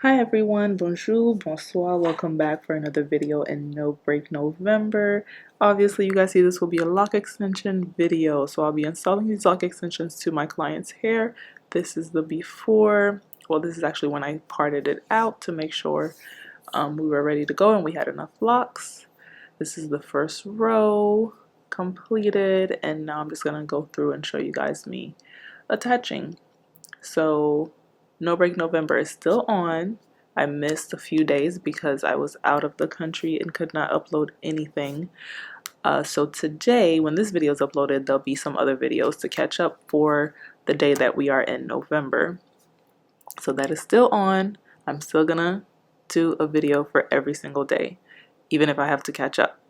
Hi everyone, bonjour, bonsoir, welcome back for another video in No Break November. Obviously you guys see this will be a lock extension video, so I'll be installing these lock extensions to my client's hair. This is the before, well this is actually when I parted it out to make sure we were ready to go and we had enough locks. This is the first row completed, and now I'm just going to go through and show you guys me attaching. So No Break November is still on. I missed a few days because I was out of the country and could not upload anything. So today, when this video is uploaded, there'll be some other videos to catch up for the day that we are in November. So that is still on. I'm still gonna do a video for every single day, even if I have to catch up.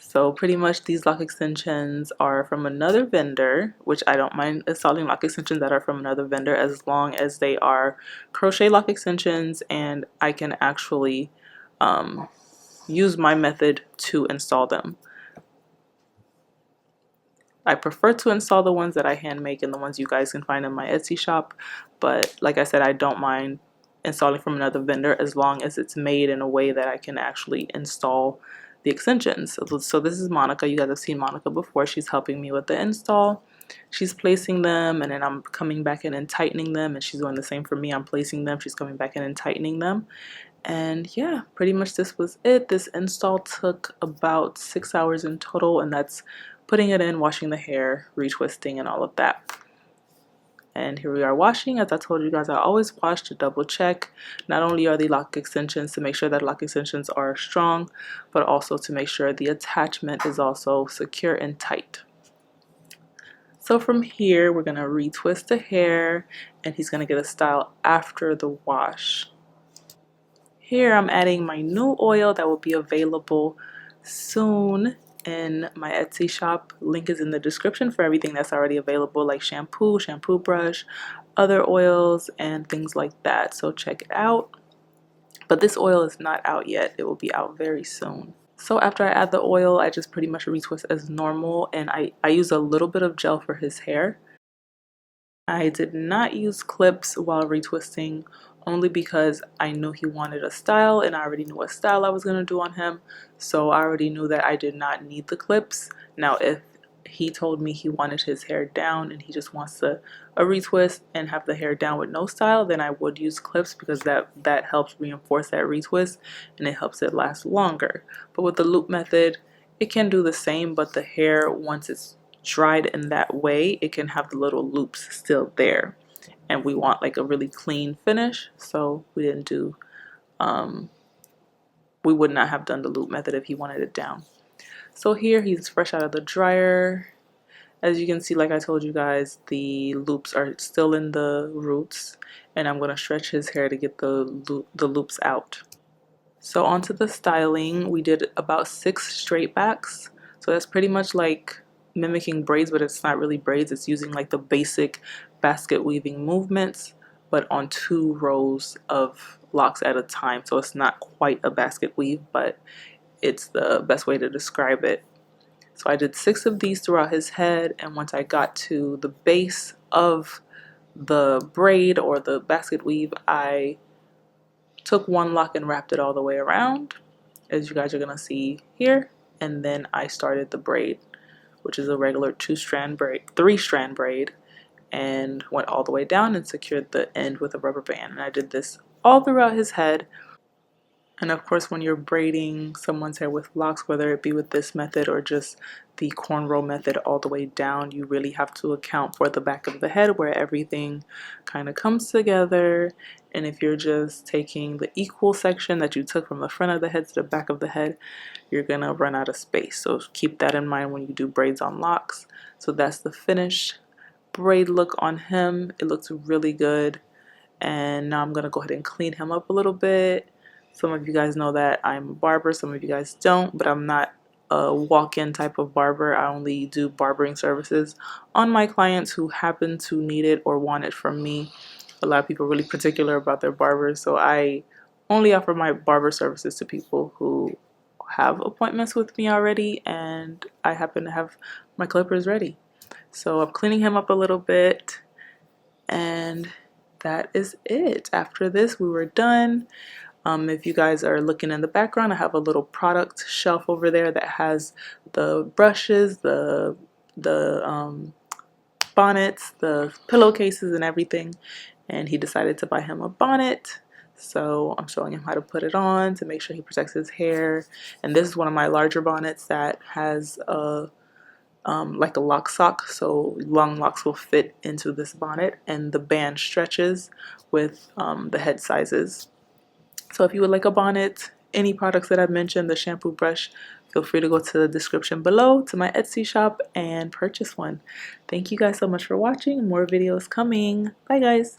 So pretty much these lock extensions are from another vendor, which I don't mind installing lock extensions that are from another vendor as long as they are crochet lock extensions and I can actually use my method to install them. I prefer to install the ones that I hand make and the ones you guys can find in my Etsy shop, but like I said, I don't mind installing from another vendor as long as it's made in a way that I can actually install the extensions. So this is Monica. You guys have seen Monica before. She's helping me with the install. She's placing them and then I'm coming back in and tightening them, and she's doing the same for me. I'm placing them, she's coming back in and tightening them. And yeah, pretty much this was it. This install took about 6 hours in total, and that's putting it in, washing the hair, retwisting, and all of that. And here we are washing. As I told you guys, I always wash to double check. Not only are the lock extensions to make sure that lock extensions are strong, but also to make sure the attachment is also secure and tight. So from here, we're gonna retwist the hair and he's gonna get a style after the wash. Here I'm adding my new oil that will be available soon in my Etsy shop. Link is in the description for everything that's already available, like shampoo, shampoo brush, other oils, and things like that. So check it out. But this oil is not out yet. It will be out very soon. So after I add the oil, I just pretty much retwist as normal, and I use a little bit of gel for his hair. I did not use clips while retwisting, only because I knew he wanted a style and I already knew what style I was going to do on him, so I already knew that I did not need the clips. Now if he told me he wanted his hair down and he just wants a retwist and have the hair down with no style, then I would use clips because that helps reinforce that retwist and it helps it last longer. But with the loop method, it can do the same, but the hair, once it's dried in that way, it can have the little loops still there, and we want like a really clean finish, so we didn't do we would not have done the loop method if he wanted it down. So here he's fresh out of the dryer. As you can see, like I told you guys, the loops are still in the roots, and I'm going to stretch his hair to get the loops out. So onto the styling, we did about 6 straight backs, so that's pretty much like mimicking braids, but it's not really braids. It's using like the basic basket weaving movements, but on 2 rows of locks at a time. So it's not quite a basket weave, but it's the best way to describe it. So I did 6 of these throughout his head, and once I got to the base of the braid or the basket weave, I took 1 lock and wrapped it all the way around, as you guys are gonna see here, and then I started the braid, which is a regular 3-strand braid, and went all the way down and secured the end with a rubber band. And I did this all throughout his head. And of course, when you're braiding someone's hair with locks, whether it be with this method or just the cornrow method all the way down, you really have to account for the back of the head where everything kind of comes together. And if you're just taking the equal section that you took from the front of the head to the back of the head, you're gonna run out of space. So keep that in mind when you do braids on locks. So that's the finished braid look on him. It looks really good. And now I'm gonna go ahead and clean him up a little bit. Some of you guys know that I'm a barber, some of you guys don't, but I'm not a walk-in type of barber. I only do barbering services on my clients who happen to need it or want it from me. A lot of people are really particular about their barbers, so I only offer my barber services to people who have appointments with me already and I happen to have my clippers ready. So I'm cleaning him up a little bit, and that is it. After this, we were done. If you guys are looking in the background, I have a little product shelf over there that has the brushes, the bonnets, the pillowcases, and everything. And he decided to buy him a bonnet. So I'm showing him how to put it on to make sure he protects his hair. And this is one of my larger bonnets that has a like a lock sock, so long locks will fit into this bonnet, and the band stretches with the head sizes. So if you would like a bonnet, any products that I've mentioned, the shampoo, brush, feel free to go to the description below to my Etsy shop and purchase one. Thank you guys so much for watching. More videos coming. Bye guys.